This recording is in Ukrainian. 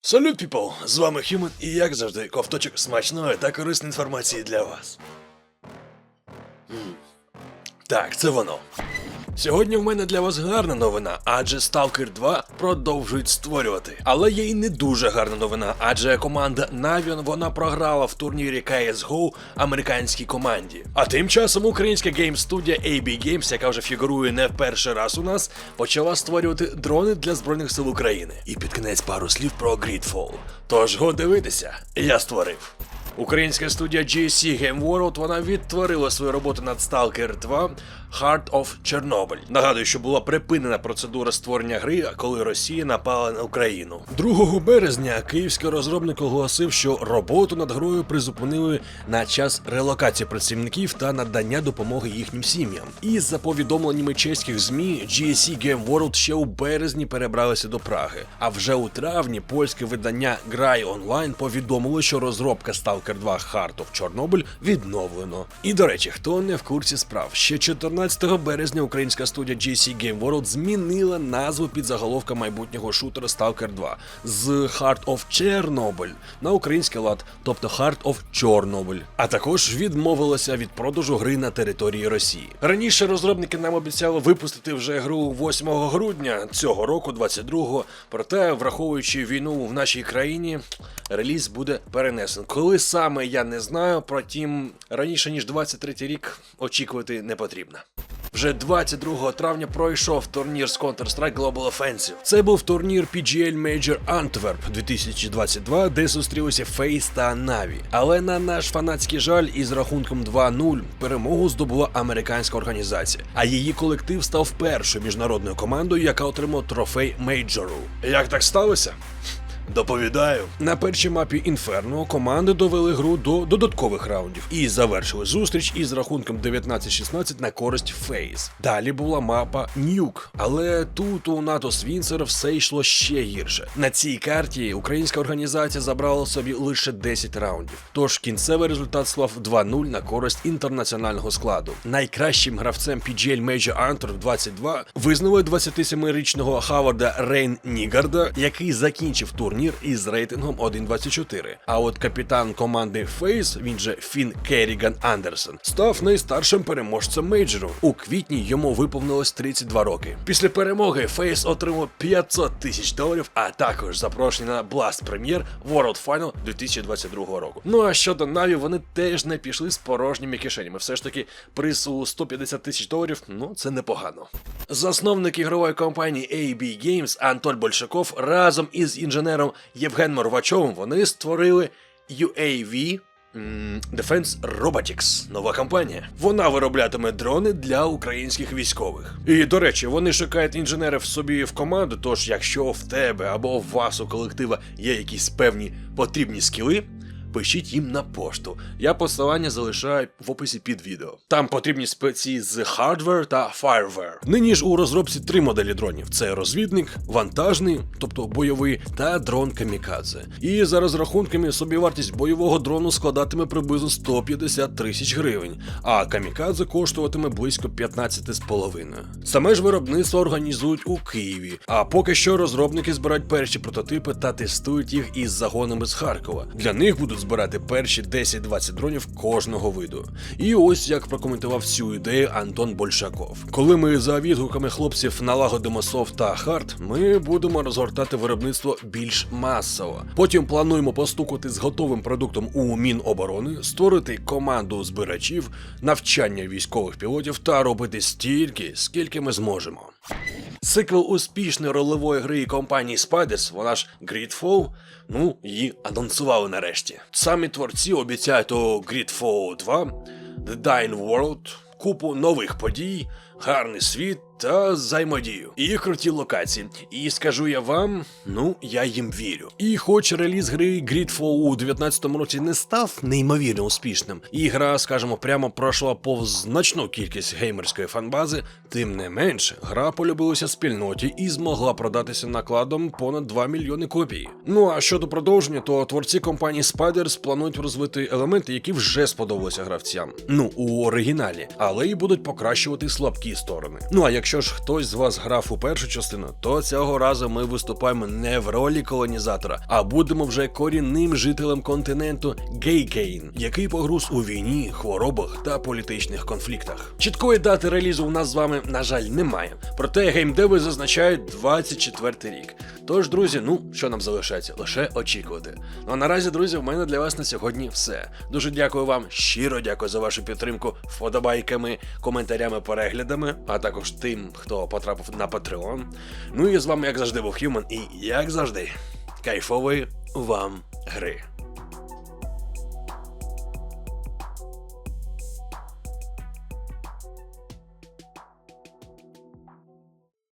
Салют, піпл! З вами Human і, як завжди, ковточок смачної та корисної інформації для вас. Так, це воно. Сьогодні в мене для вас гарна новина, адже Stalker 2 продовжують створювати. Але є й не дуже гарна новина, адже команда Navion, вона програла в турнірі CSGO американській команді. А тим часом українська гейм-студія AB Games, яка вже фігурує не в перший раз у нас, почала створювати дрони для Збройних сил України. І під кінець пару слів про Greedfall. Тож го дивитися, я створив. Українська студія GSC Game World, вона відтворила свою роботу над Stalker 2 Heart of Chernobyl. Нагадую, що була припинена процедура створення гри, коли Росія напала на Україну. 2 березня київський розробник оголосив, що роботу над грою призупинили на час релокації працівників та надання допомоги їхнім сім'ям. І за повідомленнями чеських ЗМІ, GSC Game World ще у березні перебралися до Праги. А вже у травні польське видання Gry Online повідомило, що розробка Stalker 2 Heart of Chernobyl відновлено. І до речі, хто не в курсі справ, ще 14 березня українська студія GSC Game World змінила назву під заголовка майбутнього шутера Stalker 2 з Heart of Chernobyl на український лад, тобто Heart of Chernobyl. А також відмовилася від продажу гри на території Росії. Раніше розробники нам обіцяли випустити вже гру 8 грудня цього року, 22-го, проте, враховуючи війну в нашій країні, реліз буде перенесений. Коли саме, я не знаю, протім раніше ніж 23-й рік очікувати не потрібно. Вже 22 травня пройшов турнір з Counter-Strike Global Offensive. Це був турнір PGL Major Antwerp 2022, де зустрілися FaZe та Na'Vi. Але на наш фанатський жаль, із рахунком 2-0 перемогу здобула американська організація, а її колектив став першою міжнародною командою, яка отримала трофей мейджору. Як так сталося? Доповідаю. На першій мапі Inferno команди довели гру до додаткових раундів і завершили зустріч із рахунком 19-16 на користь FaZe. Далі була мапа Nuke, але тут у НАТО Свінцер все йшло ще гірше. На цій карті українська організація забрала собі лише 10 раундів, тож кінцевий результат склав 2-0 на користь інтернаціонального складу. Найкращим гравцем PGL Major Antwerp 22 визнали 27-річного Хаварда Рейн Нігарда, який закінчив турнір із рейтингом 1.24. А от капітан команди FaZe, він же Фін Керріган Андерсон, став найстаршим переможцем мейджору. У квітні йому виповнилось 32 роки. Після перемоги FaZe отримав $500 000, а також запрошення на Blast Premier World Final 2022 року. Ну а щодо Na'Vi, вони теж не пішли з порожніми кишенями. Все ж таки, приз у $150 000, ну це непогано. Засновник ігрової компанії AB Games Антоль Большаков разом із інженером Євген Морвачовим вони створили UAV Defense Robotics, нова компанія. Вона вироблятиме дрони для українських військових. І, до речі, вони шукають інженерів собі в команду, тож якщо в тебе або в вас у колектива є якісь певні потрібні скіли, пишіть їм на пошту. Я посилання залишаю в описі під відео. Там потрібні спеці з hardware та fireware. Нині ж у розробці 3 моделі дронів. Це розвідник, вантажний, тобто бойовий, та дрон камікадзе. І за розрахунками собівартість бойового дрону складатиме приблизно 150 тисяч гривень, а камікадзе коштуватиме близько 15,5. Саме ж виробництво організують у Києві, а поки що розробники збирають перші прототипи та тестують їх із загонами з Харкова. Для них будуть збирати перші 10-20 дронів кожного виду. І ось як прокоментував цю ідею Антон Большаков. Коли ми за відгуками хлопців налагодимо софт та хард, ми будемо розгортати виробництво більш масово. Потім плануємо постукати з готовим продуктом у Міноборони, створити команду збирачів, навчання військових пілотів та робити стільки, скільки ми зможемо. Сиквел успішної рольової гри компанії Spiders, вона ж Greedfall, її анонсували нарешті. Самі творці обіцяють у Greedfall 2 The Dying World купу нових подій, гарний світ та взаємодію. І круті локації. І скажу я вам, я їм вірю. І хоч реліз гри Greedfall у 2019 році не став неймовірно успішним, і гра, скажімо, прямо пройшла повз значну кількість геймерської фанбази, тим не менш, гра полюбилася спільноті і змогла продатися накладом понад 2 мільйони копій. Ну а щодо продовження, то творці компанії Spiders планують розвити елементи, які вже сподобалися гравцям. У оригіналі, але й будуть покращувати слабкі сторони. Ну а якщо якщо ж хтось з вас грав у першу частину, то цього разу ми виступаємо не в ролі колонізатора, а будемо вже корінним жителем континенту Гейкейн, який погруз у війні, хворобах та політичних конфліктах. Чіткої дати релізу у нас з вами, на жаль, немає. Проте геймдеви зазначають 24-й рік. Тож, друзі, що нам залишається? Лише очікувати. Ну а наразі, друзі, в мене для вас на сьогодні все. Дуже дякую вам, щиро дякую за вашу підтримку вподобайками, коментарями, переглядами, а також тим, хто потрапив на Patreon. Ну і з вами, як завжди, був Human, і, як завжди, кайфової вам гри.